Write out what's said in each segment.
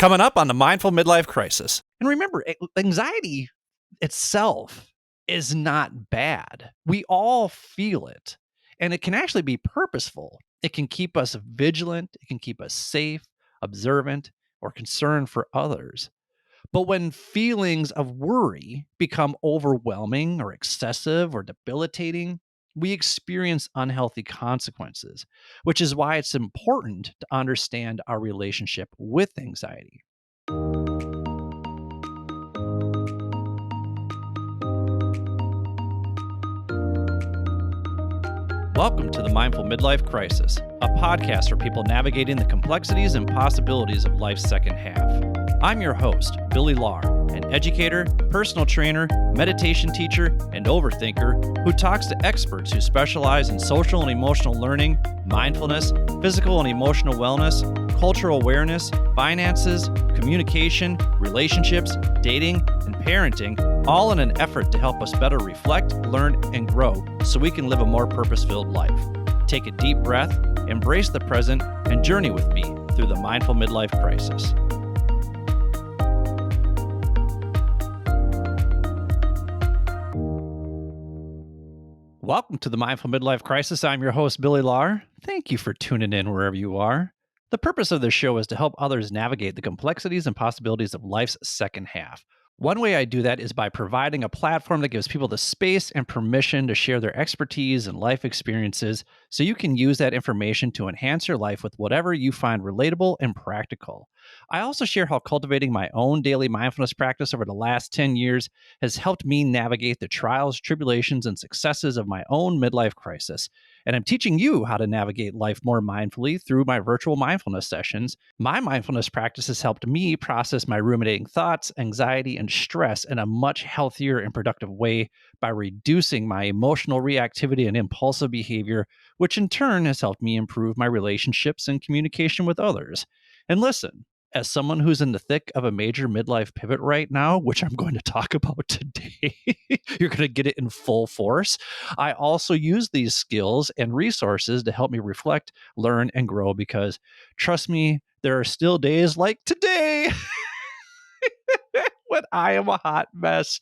Coming up on the Mindful Midlife Crisis. And remember, anxiety itself is not bad. We all feel it, and it can actually be purposeful. It can keep us vigilant, it can keep us safe, observant, or concerned for others. But when feelings of worry become overwhelming or excessive or debilitating, we experience unhealthy consequences, which is why it's important to understand our relationship with anxiety. Welcome to the Mindful Midlife Crisis, a podcast for people navigating the complexities and possibilities of life's second half. I'm your host, Billy Lahr, an educator, personal trainer, meditation teacher, and overthinker who talks to experts who specialize in social and emotional learning, mindfulness, physical and emotional wellness, cultural awareness, finances, communication, relationships, dating, and parenting, all in an effort to help us better reflect, learn, and grow so we can live a more purpose-filled life. Take a deep breath, embrace the present, and journey with me through the Mindful Midlife Crisis. Welcome to the Mindful Midlife Crisis. I'm your host, Billy Lahr. Thank you for tuning in wherever you are. The purpose of this show is to help others navigate the complexities and possibilities of life's second half. One way I do that is by providing a platform that gives people the space and permission to share their expertise and life experiences so you can use that information to enhance your life with whatever you find relatable and practical. I also share how cultivating my own daily mindfulness practice over the last 10 years has helped me navigate the trials, tribulations, and successes of my own midlife crisis. And I'm teaching you how to navigate life more mindfully through my virtual mindfulness sessions. My mindfulness practice has helped me process my ruminating thoughts, anxiety, and stress in a much healthier and productive way by reducing my emotional reactivity and impulsive behavior, which in turn has helped me improve my relationships and communication with others. And listen, as someone who's in the thick of a major midlife pivot right now, which I'm going to talk about today, you're going to get it in full force. I also use these skills and resources to help me reflect, learn, and grow because, trust me, there are still days like today when I am a hot mess.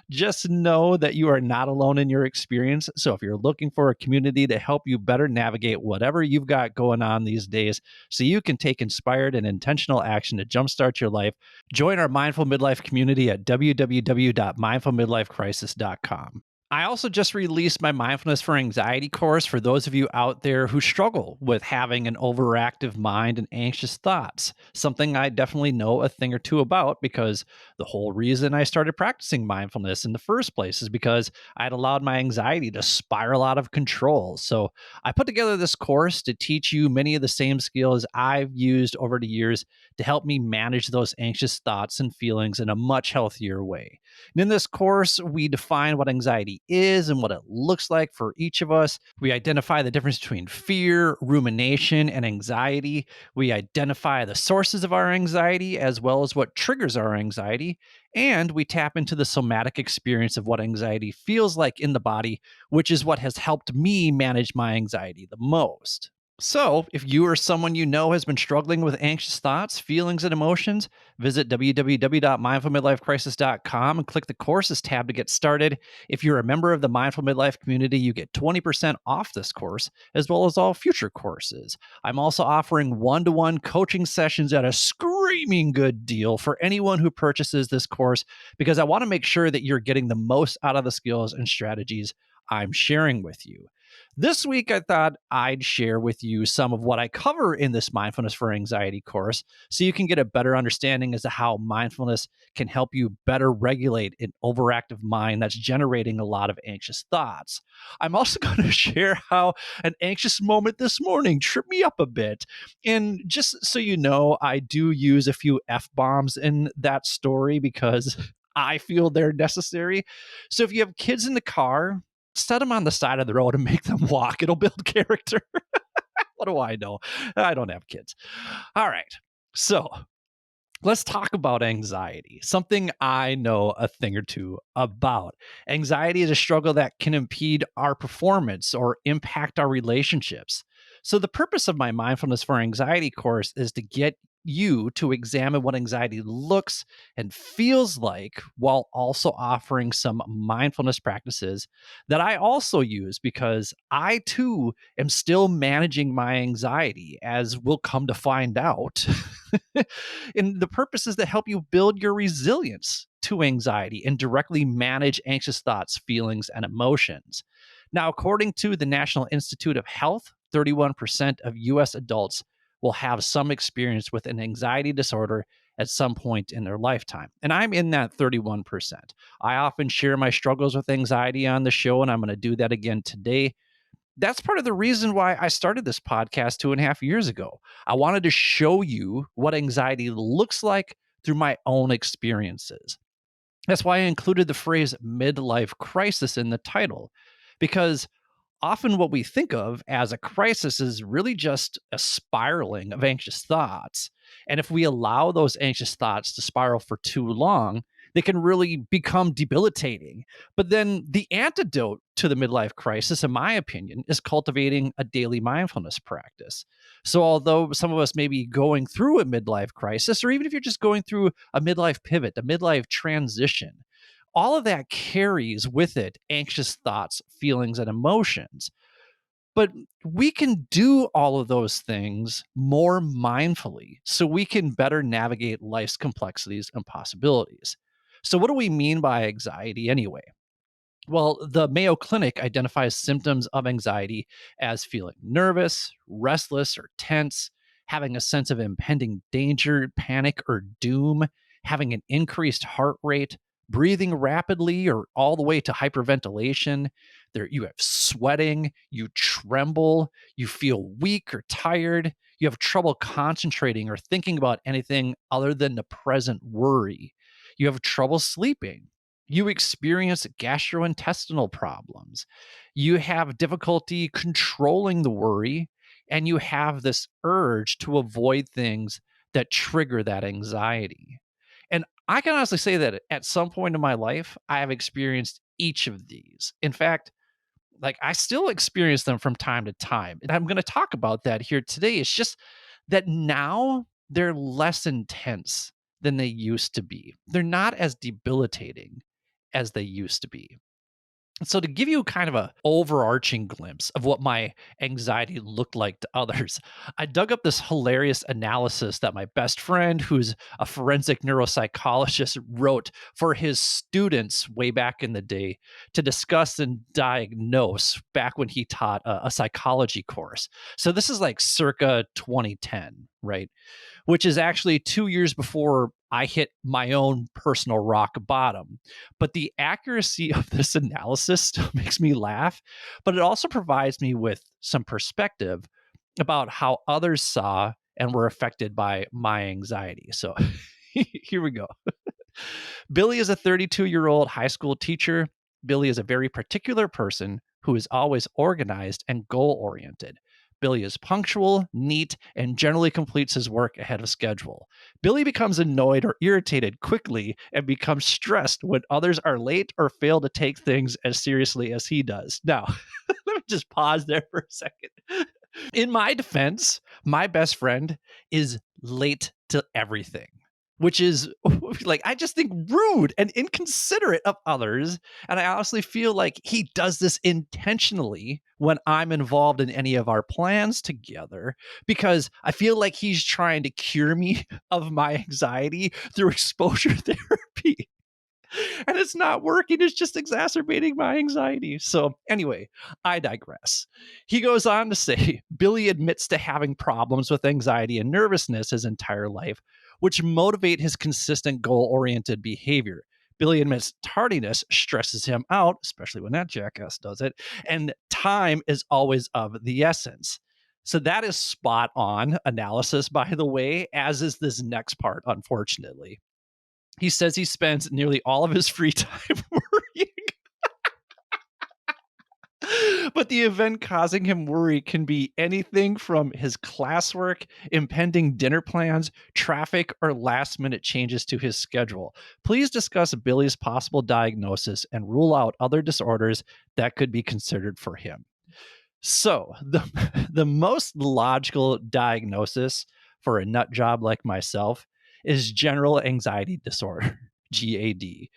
Just know that you are not alone in your experience. So if you're looking for a community to help you better navigate whatever you've got going on these days so you can take inspired and intentional action to jumpstart your life, join our Mindful Midlife community at www.mindfulmidlifecrisis.com. I also just released my Mindfulness for Anxiety course for those of you out there who struggle with having an overactive mind and anxious thoughts, something I definitely know a thing or two about because the whole reason I started practicing mindfulness in the first place is because I had allowed my anxiety to spiral out of control. So I put together this course to teach you many of the same skills I've used over the years to help me manage those anxious thoughts and feelings in a much healthier way. And in this course, we define what anxiety is and what it looks like for each of us. We identify the difference between fear, rumination, and anxiety. We identify the sources of our anxiety as well as what triggers our anxiety. And we tap into the somatic experience of what anxiety feels like in the body, which is what has helped me manage my anxiety the most. So, if you or someone you know has been struggling with anxious thoughts, feelings, and emotions, visit www.mindfulmidlifecrisis.com and click the courses tab to get started. If you're a member of the Mindful Midlife community, you get 20% off this course, as well as all future courses. I'm also offering one-to-one coaching sessions at a screaming good deal for anyone who purchases this course, because I want to make sure that you're getting the most out of the skills and strategies I'm sharing with you. This week, I thought I'd share with you some of what I cover in this Mindfulness for Anxiety course so you can get a better understanding as to how mindfulness can help you better regulate an overactive mind that's generating a lot of anxious thoughts. I'm also going to share how an anxious moment this morning tripped me up a bit. And just so you know, I do use a few F-bombs in that story because I feel they're necessary. So if you have kids in the car, set them on the side of the road and make them walk. It'll build character. What do I know? I don't have kids. All right. So let's talk about anxiety, something I know a thing or two about. Anxiety is a struggle that can impede our performance or impact our relationships. So the purpose of my Mindfulness for Anxiety course is to get you to examine what anxiety looks and feels like while also offering some mindfulness practices that I also use because I too am still managing my anxiety, as we'll come to find out. And the purpose is to help you build your resilience to anxiety and directly manage anxious thoughts, feelings, and emotions. Now, according to the National Institute of Health, 31% of US adults will have some experience with an anxiety disorder at some point in their lifetime. And I'm in that 31%. I often share my struggles with anxiety on the show, and I'm going to do that again today. That's part of the reason why I started this podcast 2.5 years ago. I wanted to show you what anxiety looks like through my own experiences. That's why I included the phrase midlife crisis in the title, because often what we think of as a crisis is really just a spiraling of anxious thoughts. And if we allow those anxious thoughts to spiral for too long, they can really become debilitating. But then the antidote to the midlife crisis, in my opinion, is cultivating a daily mindfulness practice. So, although some of us may be going through a midlife crisis, or even if you're just going through a midlife pivot, a midlife transition, all of that carries with it anxious thoughts, feelings, and emotions. But we can do all of those things more mindfully so we can better navigate life's complexities and possibilities. So, what do we mean by anxiety anyway? Well, the Mayo Clinic identifies symptoms of anxiety as feeling nervous, restless, or tense, having a sense of impending danger, panic, or doom, having an increased heart rate, breathing rapidly or all the way to hyperventilation. There, you have sweating, you tremble, you feel weak or tired, you have trouble concentrating or thinking about anything other than the present worry. You have trouble sleeping, you experience gastrointestinal problems, you have difficulty controlling the worry, and you have this urge to avoid things that trigger that anxiety. And I can honestly say that at some point in my life, I have experienced each of these. In fact, like I still experience them from time to time. And I'm going to talk about that here today. It's just that now they're less intense than they used to be. They're not as debilitating as they used to be. So to give you kind of a overarching glimpse of what my anxiety looked like to others, I dug up this hilarious analysis that my best friend, who's a forensic neuropsychologist, wrote for his students way back in the day to discuss and diagnose back when he taught a psychology course. So this is like circa 2010, right? Which is actually 2 years before I hit my own personal rock bottom. But the accuracy of this analysis still makes me laugh, but it also provides me with some perspective about how others saw and were affected by my anxiety. So here we go. Billy is a 32-year-old high school teacher. Billy is a very particular person who is always organized and goal oriented. Billy is punctual, neat, and generally completes his work ahead of schedule. Billy becomes annoyed or irritated quickly and becomes stressed when others are late or fail to take things as seriously as he does. Now, let me just pause there for a second. In my defense, my best friend is late to everything, which is like, I just think rude and inconsiderate of others. And I honestly feel like he does this intentionally when I'm involved in any of our plans together, because I feel like he's trying to cure me of my anxiety through exposure therapy. And it's not working. It's just exacerbating my anxiety. So, anyway, I digress. He goes on to say Billy admits to having problems with anxiety and nervousness his entire life, which motivate his consistent goal oriented behavior. Billy admits tardiness stresses him out, especially when that jackass does it, and time is always of the essence. So that is spot on analysis, by the way, as is this next part, unfortunately. He says he spends nearly all of his free time worrying. But the event causing him worry can be anything from his classwork, impending dinner plans, traffic, or last minute changes to his schedule. Please discuss Billy's possible diagnosis and rule out other disorders that could be considered for him. So, the most logical diagnosis for a nut job like myself is general anxiety disorder, GAD,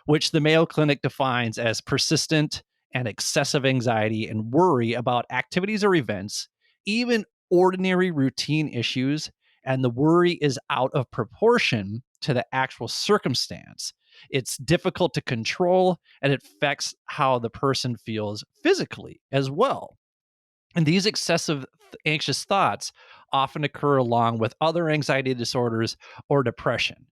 which the Mayo Clinic defines as persistent and excessive anxiety and worry about activities or events, even ordinary routine issues, and the worry is out of proportion to the actual circumstance. It's difficult to control and it affects how the person feels physically as well. And these excessive anxious thoughts often occur along with other anxiety disorders or depression.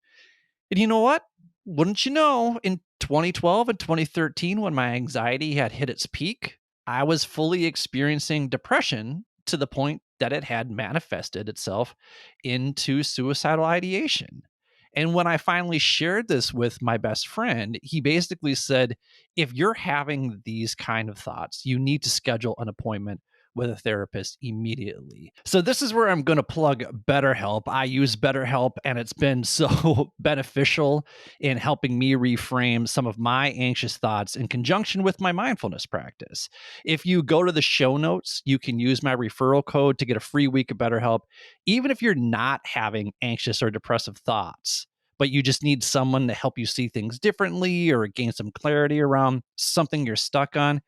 And you know what? Wouldn't you know, in 2012 and 2013, when my anxiety had hit its peak, I was fully experiencing depression to the point that it had manifested itself into suicidal ideation. And when I finally shared this with my best friend, he basically said, if you're having these kind of thoughts, you need to schedule an appointment with a therapist immediately. So this is where I'm going to plug BetterHelp. I use BetterHelp and it's been so beneficial in helping me reframe some of my anxious thoughts in conjunction with my mindfulness practice. If you go to the show notes, you can use my referral code to get a free week of BetterHelp, even if you're not having anxious or depressive thoughts, but you just need someone to help you see things differently or gain some clarity around something you're stuck on.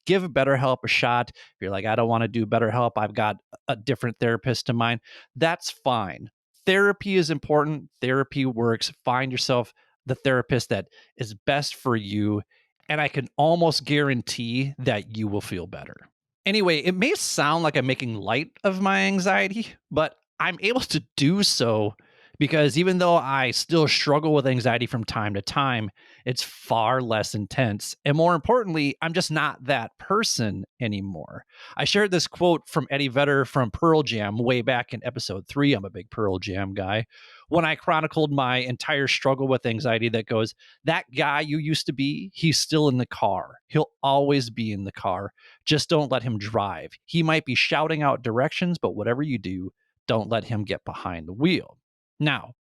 Give BetterHelp a shot. If you're like, I don't want to do BetterHelp, I've got a different therapist in mind, that's fine. Therapy is important. Therapy works. Find yourself the therapist that is best for you. And I can almost guarantee that you will feel better. Anyway, it may sound like I'm making light of my anxiety, but I'm able to do so because even though I still struggle with anxiety from time to time, it's far less intense. And more importantly, I'm just not that person anymore. I shared this quote from Eddie Vedder from Pearl Jam way back in episode 3. I'm a big Pearl Jam guy. When I chronicled my entire struggle with anxiety, that goes, that guy you used to be, he's still in the car. He'll always be in the car. Just don't let him drive. He might be shouting out directions, but whatever you do, don't let him get behind the wheel. Now,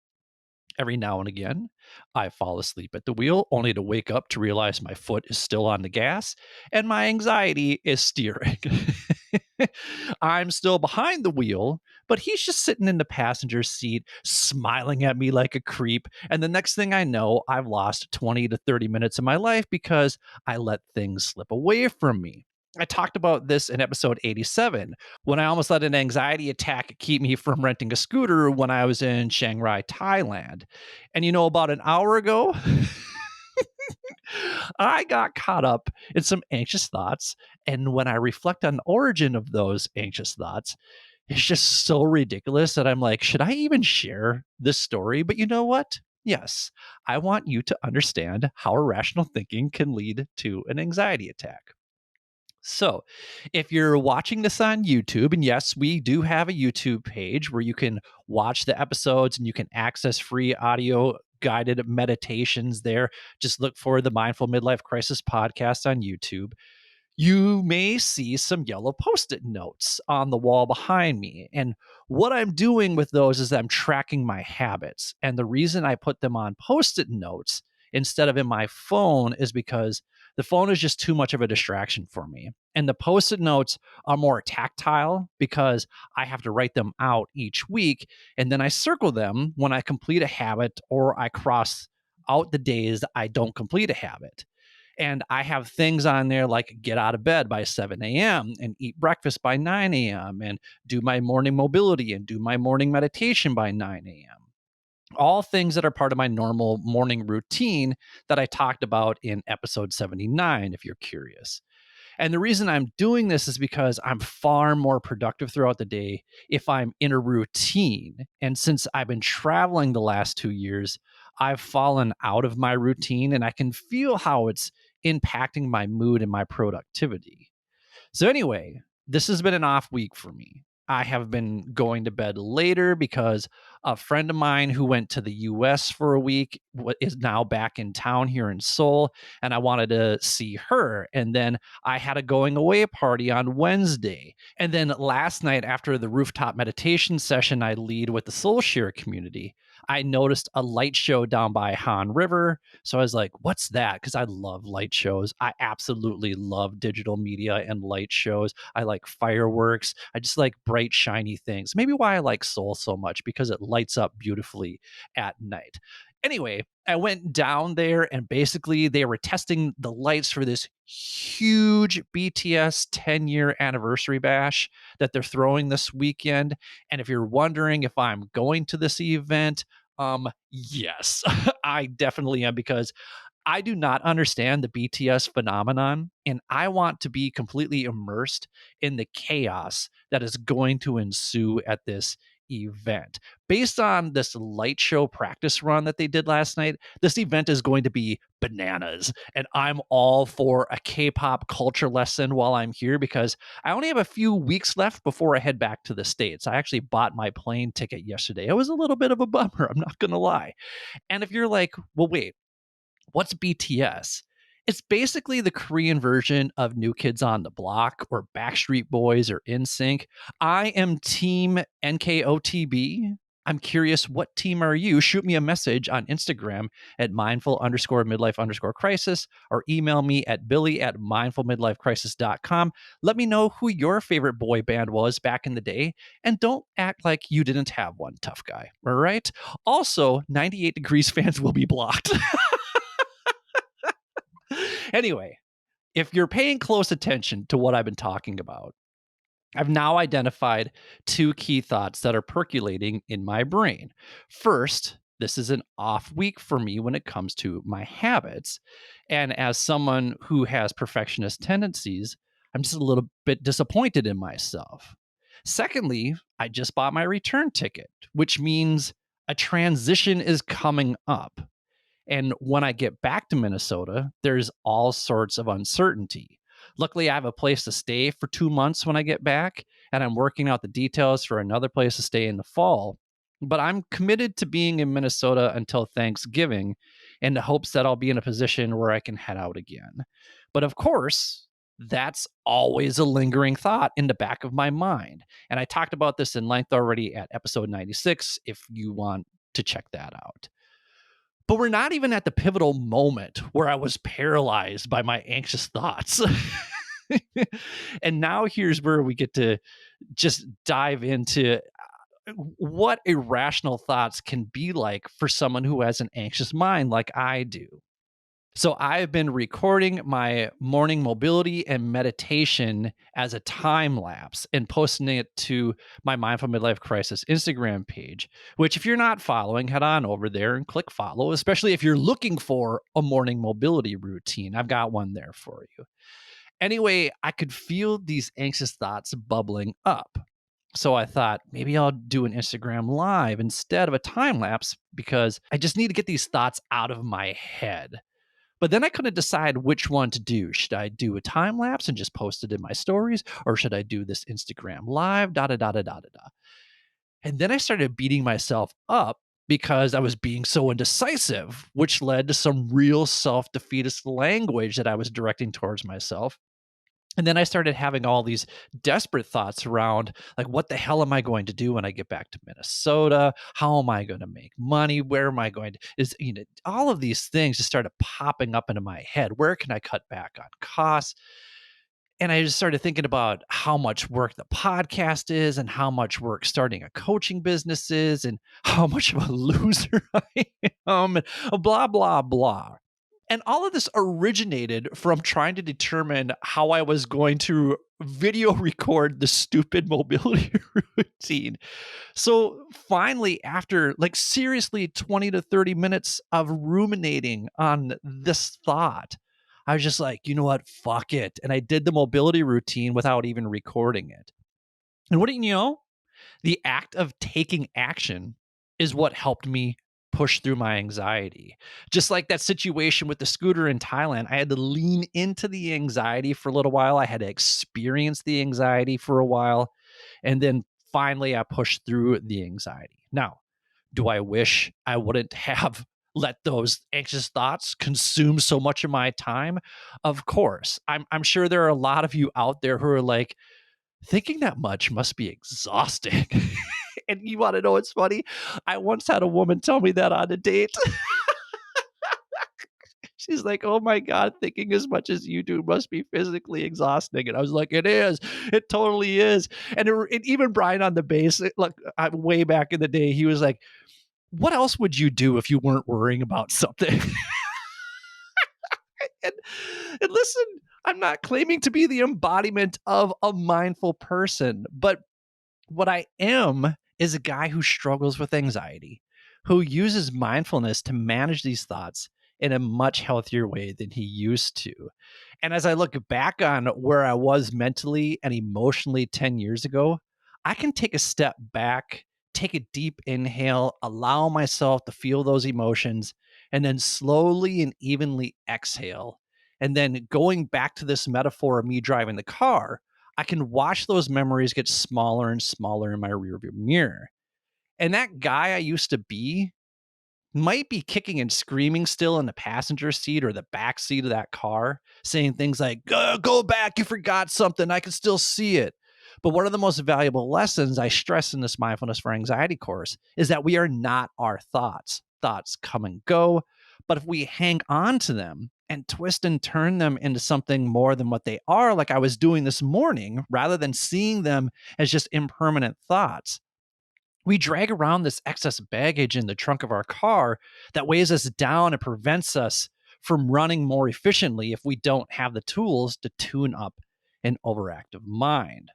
every now and again, I fall asleep at the wheel only to wake up to realize my foot is still on the gas and my anxiety is steering. I'm still behind the wheel, but he's just sitting in the passenger seat, smiling at me like a creep. And the next thing I know, I've lost 20 to 30 minutes of my life because I let things slip away from me. I talked about this in episode 87 when I almost let an anxiety attack keep me from renting a scooter when I was in Chiang Rai, Thailand. And about an hour ago, I got caught up in some anxious thoughts. And when I reflect on the origin of those anxious thoughts, it's just so ridiculous that I'm like, should I even share this story? But you know what? Yes, I want you to understand how irrational thinking can lead to an anxiety attack. So, if you're watching this on YouTube, and yes, we do have a YouTube page where you can watch the episodes and you can access free audio guided meditations there. Just look for the Mindful Midlife Crisis podcast on YouTube. You may see some yellow post-it notes on the wall behind me. And what I'm doing with those is I'm tracking my habits. And the reason I put them on post-it notes instead of in my phone is because the phone is just too much of a distraction for me. And the post-it notes are more tactile because I have to write them out each week. And then I circle them when I complete a habit or I cross out the days I don't complete a habit. And I have things on there like get out of bed by 7 a.m. and eat breakfast by 9 a.m. and do my morning mobility and do my morning meditation by 9 a.m. All things that are part of my normal morning routine that I talked about in episode 79, if you're curious. And the reason I'm doing this is because I'm far more productive throughout the day if I'm in a routine. And since I've been traveling the last 2 years, I've fallen out of my routine and I can feel how it's impacting my mood and my productivity. So, anyway, this has been an off week for me. I have been going to bed later because a friend of mine who went to the US for a week is now back in town here in Seoul, and I wanted to see her. And then I had a going away party on Wednesday. And then last night, after the rooftop meditation session I lead with the Soul Share community, I noticed a light show down by Han River. So I was like, what's that? Because I love light shows. I absolutely love digital media and light shows. I like fireworks. I just like bright, shiny things. Maybe why I like Seoul so much, because it lights up beautifully at night. Anyway, I went down there and basically they were testing the lights for this huge BTS 10-year anniversary bash that they're throwing this weekend. And if you're wondering if I'm going to this event, yes, I definitely am, because I do not understand the BTS phenomenon, and I want to be completely immersed in the chaos that is going to ensue at this event. Based on this light show practice run that they did last night, this event is going to be bananas. And I'm all for a K-pop culture lesson while I'm here, because I only have a few weeks left before I head back to the States. I actually bought my plane ticket yesterday. It was a little bit of a bummer, I'm not going to lie. And if you're like, well, wait, what's BTS? It's basically the Korean version of New Kids on the Block or Backstreet Boys or NSYNC. I am team NKOTB. I'm curious, what team are you? Shoot me a message on Instagram at mindful_midlife_crisis, or email me at billy@mindfulmidlifecrisis.com. Let me know who your favorite boy band was back in the day, and don't act like you didn't have one, tough guy. All right? Also, 98 Degrees fans will be blocked. Anyway, if you're paying close attention to what I've been talking about, I've now identified two key thoughts that are percolating in my brain. First, this is an off week for me when it comes to my habits. And as someone who has perfectionist tendencies, I'm just a little bit disappointed in myself. Secondly, I just bought my return ticket, which means a transition is coming up. And when I get back to Minnesota, there's all sorts of uncertainty. Luckily, I have a place to stay for 2 months when I get back, and I'm working out the details for another place to stay in the fall. But I'm committed to being in Minnesota until Thanksgiving in the hopes that I'll be in a position where I can head out again. But of course, that's always a lingering thought in the back of my mind. And I talked about this in length already at episode 96 if you want to check that out. But we're not even at the pivotal moment where I was paralyzed by my anxious thoughts. And now here's where we get to just dive into what irrational thoughts can be like for someone who has an anxious mind like I do. So I've been recording my morning mobility and meditation as a time lapse and posting it to my Mindful Midlife Crisis Instagram page, which if you're not following, head on over there and click follow, especially if you're looking for a morning mobility routine. I've got one there for you. Anyway, I could feel these anxious thoughts bubbling up. So I thought maybe I'll do an Instagram live instead of a time lapse, because I just need to get these thoughts out of my head. But then I couldn't decide which one to do. Should I do a time lapse and just post it in my stories, or should I do this Instagram live? Da da da da da da da. And then I started beating myself up because I was being so indecisive, which led to some real self defeatist language that I was directing towards myself. And then I started having all these desperate thoughts around, like, what the hell am I going to do when I get back to Minnesota? How am I going to make money? Where am I going to, all of these things just started popping up into my head. Where can I cut back on costs? And I just started thinking about how much work the podcast is and how much work starting a coaching business is and how much of a loser I am, and blah, blah, blah. And all of this originated from trying to determine how I was going to video record the stupid mobility routine. So finally, after like seriously 20 to 30 minutes of ruminating on this thought, I was just like, you know what? Fuck it. And I did the mobility routine without even recording it. And what do you know? The act of taking action is what helped me push through my anxiety. Just like that situation with the scooter in Thailand, I had to lean into the anxiety for a little while. I had to experience the anxiety for a while. And then finally, I pushed through the anxiety. Now, do I wish I wouldn't have let those anxious thoughts consume so much of my time? Of course. I'm sure there are a lot of you out there who are like, thinking that much must be exhausting. And you want to know what's funny? I once had a woman tell me that on a date. She's like, "Oh my God, thinking as much as you do must be physically exhausting." And I was like, "It is. It totally is." And even Brian on the bass, like way back in the day, he was like, "What else would you do if you weren't worrying about something?" and, and listen, I'm not claiming to be the embodiment of a mindful person, but what I am is a guy who struggles with anxiety, who uses mindfulness to manage these thoughts in a much healthier way than he used to. And as I look back on where I was mentally and emotionally 10 years ago, I can take a step back, take a deep inhale, allow myself to feel those emotions, and then slowly and evenly exhale. And then going back to this metaphor of me driving the car, I can watch those memories get smaller and smaller in my rearview mirror. And that guy I used to be might be kicking and screaming still in the passenger seat or the back seat of that car, saying things like, go back, you forgot something, I can still see it. But one of the most valuable lessons I stress in this mindfulness for anxiety course is that we are not our thoughts. Thoughts come and go, but if we hang on to them and twist and turn them into something more than what they are, like I was doing this morning, rather than seeing them as just impermanent thoughts, we drag around this excess baggage in the trunk of our car that weighs us down and prevents us from running more efficiently if we don't have the tools to tune up an overactive mind.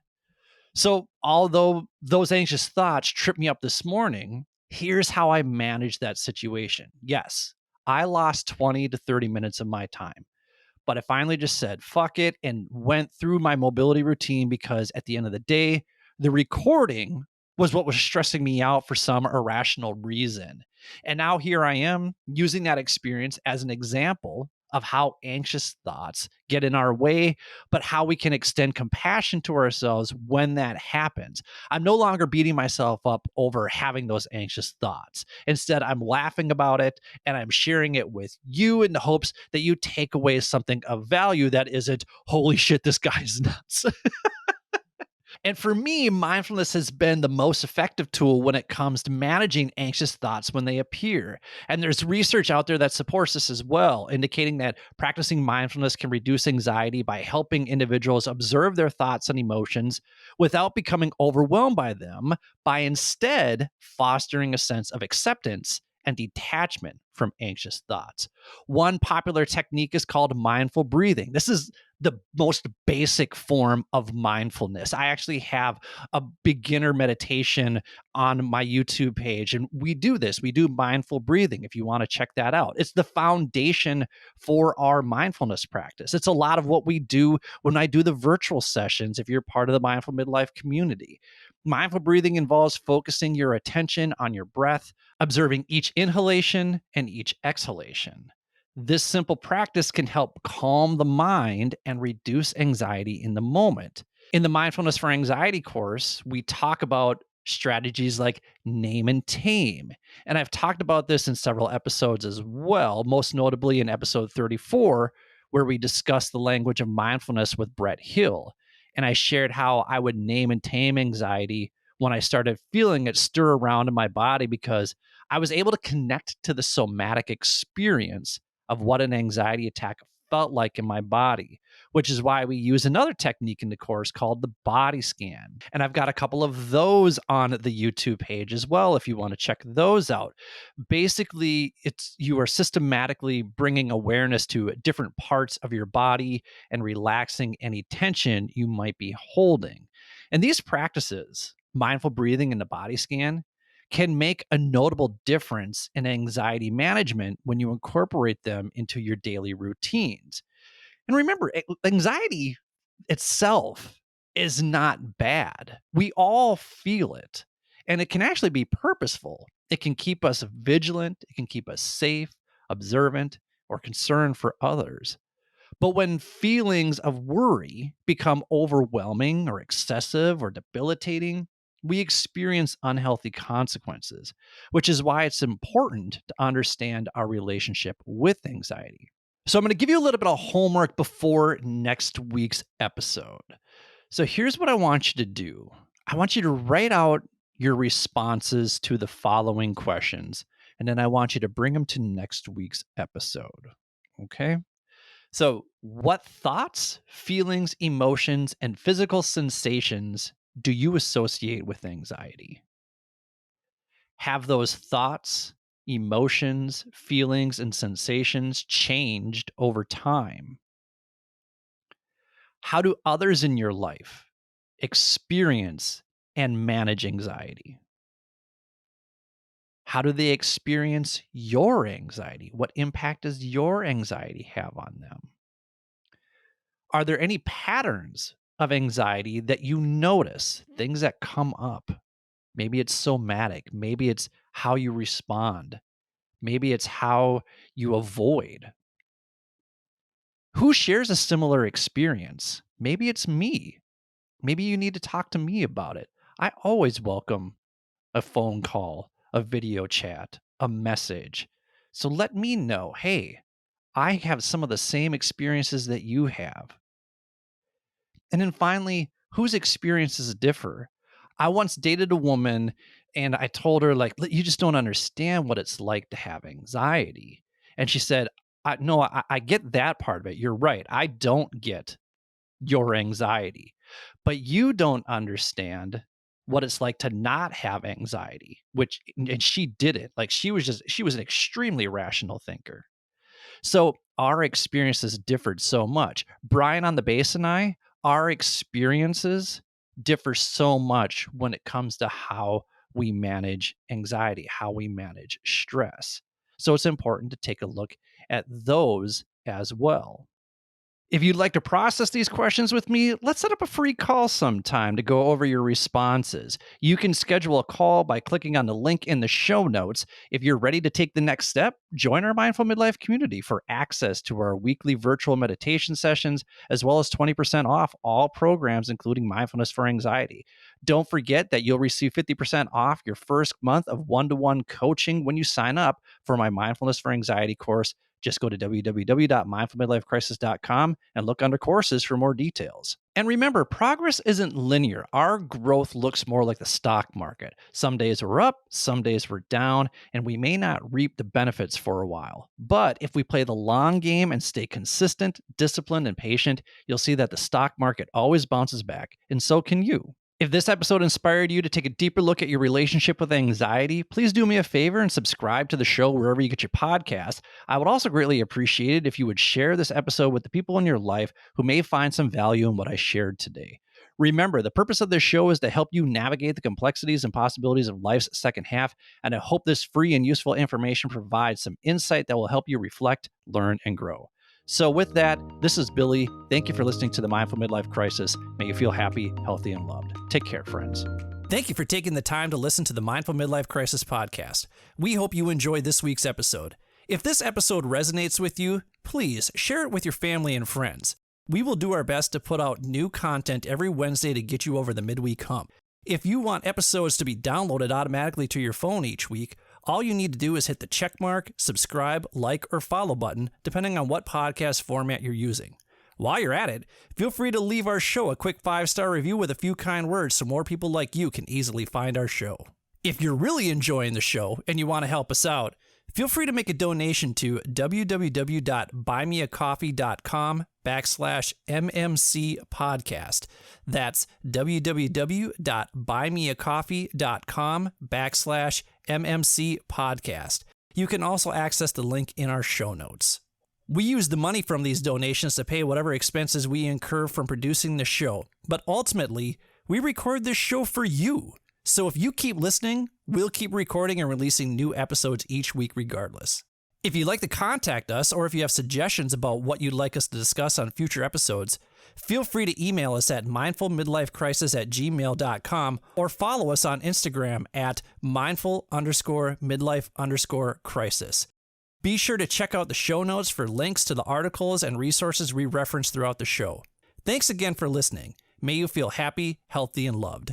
So, although those anxious thoughts tripped me up this morning, here's how I managed that situation. Yes, I lost 20 to 30 minutes of my time. But I finally just said, fuck it, and went through my mobility routine because at the end of the day, the recording was what was stressing me out for some irrational reason. And now here I am using that experience as an example of how anxious thoughts get in our way, but how we can extend compassion to ourselves when that happens. I'm no longer beating myself up over having those anxious thoughts. Instead, I'm laughing about it and I'm sharing it with you in the hopes that you take away something of value that isn't, holy shit, this guy's nuts. And for me, mindfulness has been the most effective tool when it comes to managing anxious thoughts when they appear. And there's research out there that supports this as well, indicating that practicing mindfulness can reduce anxiety by helping individuals observe their thoughts and emotions without becoming overwhelmed by them, by instead fostering a sense of acceptance and detachment from anxious thoughts. One popular technique is called mindful breathing. This is the most basic form of mindfulness. I actually have a beginner meditation on my YouTube page, and we do this. We do mindful breathing if you want to check that out. It's the foundation for our mindfulness practice. It's a lot of what we do when I do the virtual sessions if you're part of the Mindful Midlife community. Mindful breathing involves focusing your attention on your breath, observing each inhalation and each exhalation. This simple practice can help calm the mind and reduce anxiety in the moment. In the Mindfulness for Anxiety course, we talk about strategies like name and tame. And I've talked about this in several episodes as well, most notably in episode 34, where we discussed the language of mindfulness with Brett Hill. And I shared how I would name and tame anxiety when I started feeling it stir around in my body because I was able to connect to the somatic experience of what an anxiety attack felt like in my body, which is why we use another technique in the course called the body scan. And I've got a couple of those on the YouTube page as well if you want to check those out. Basically, it's you are systematically bringing awareness to different parts of your body and relaxing any tension you might be holding. And these practices, mindful breathing and the body scan, can make a notable difference in anxiety management when you incorporate them into your daily routines. And remember, anxiety itself is not bad. We all feel it, and it can actually be purposeful. It can keep us vigilant, it can keep us safe, observant, or concerned for others. But when feelings of worry become overwhelming or excessive or debilitating, we experience unhealthy consequences, which is why it's important to understand our relationship with anxiety. So, I'm going to give you a little bit of homework before next week's episode. So, here's what I want you to do. I want you to write out your responses to the following questions. And then I want you to bring them to next week's episode. Okay? So, what thoughts, feelings, emotions, and physical sensations do you associate with anxiety? Have those thoughts, emotions, feelings, and sensations changed over time? How do others in your life experience and manage anxiety? How do they experience your anxiety? What impact does your anxiety have on them? Are there any patterns of anxiety that you notice, things that come up? Maybe it's somatic, maybe it's how you respond, maybe it's how you avoid. Who shares a similar experience? Maybe it's me. Maybe you need to talk to me about it. I always welcome a phone call, a video chat, a message. So let me know, hey, I have some of the same experiences that you have. And then finally, whose experiences differ? I once dated a woman and I told her, like, you just don't understand what it's like to have anxiety. And she said, no, I get that part of it. You're right. I don't get your anxiety, but you don't understand what it's like to not have anxiety, and she did it. Like she was an extremely rational thinker. So our experiences differed so much. Brian on the bass and our experiences differ so much when it comes to how we manage anxiety, how we manage stress. So it's important to take a look at those as well. If you'd like to process these questions with me, let's set up a free call sometime to go over your responses. You can schedule a call by clicking on the link in the show notes. If you're ready to take the next step, join our Mindful Midlife community for access to our weekly virtual meditation sessions, as well as 20% off all programs, including Mindfulness for Anxiety. Don't forget that you'll receive 50% off your first month of one-to-one coaching when you sign up for my Mindfulness for Anxiety course. Just go to www.mindfulmidlifecrisis.com and look under courses for more details. And remember, progress isn't linear. Our growth looks more like the stock market. Some days we're up, some days we're down, and we may not reap the benefits for a while. But if we play the long game and stay consistent, disciplined, and patient, you'll see that the stock market always bounces back, and so can you. If this episode inspired you to take a deeper look at your relationship with anxiety, please do me a favor and subscribe to the show wherever you get your podcasts. I would also greatly appreciate it if you would share this episode with the people in your life who may find some value in what I shared today. Remember, the purpose of this show is to help you navigate the complexities and possibilities of life's second half, and I hope this free and useful information provides some insight that will help you reflect, learn, and grow. So with that, this is Billy. Thank you for listening to the Mindful Midlife Crisis. May you feel happy, healthy, and loved. Take care, friends. Thank you for taking the time to listen to the Mindful Midlife Crisis podcast. We hope you enjoyed this week's episode. If this episode resonates with you, please share it with your family and friends. We will do our best to put out new content every Wednesday to get you over the midweek hump. If you want episodes to be downloaded automatically to your phone each week, all you need to do is hit the checkmark, subscribe, like, or follow button, depending on what podcast format you're using. While you're at it, feel free to leave our show a quick 5-star review with a few kind words so more people like you can easily find our show. If you're really enjoying the show and you want to help us out, feel free to make a donation to www.buymeacoffee.com/MMC podcast. That's www.buymeacoffee.com/MMC podcast. You can also access the link in our show notes. We use the money from these donations to pay whatever expenses we incur from producing the show, but ultimately, we record this show for you. So if you keep listening, we'll keep recording and releasing new episodes each week regardless. If you'd like to contact us, or if you have suggestions about what you'd like us to discuss on future episodes, feel free to email us at mindfulmidlifecrisis@gmail.com or follow us on Instagram at mindful_midlife_crisis. Be sure to check out the show notes for links to the articles and resources we reference throughout the show. Thanks again for listening. May you feel happy, healthy, and loved.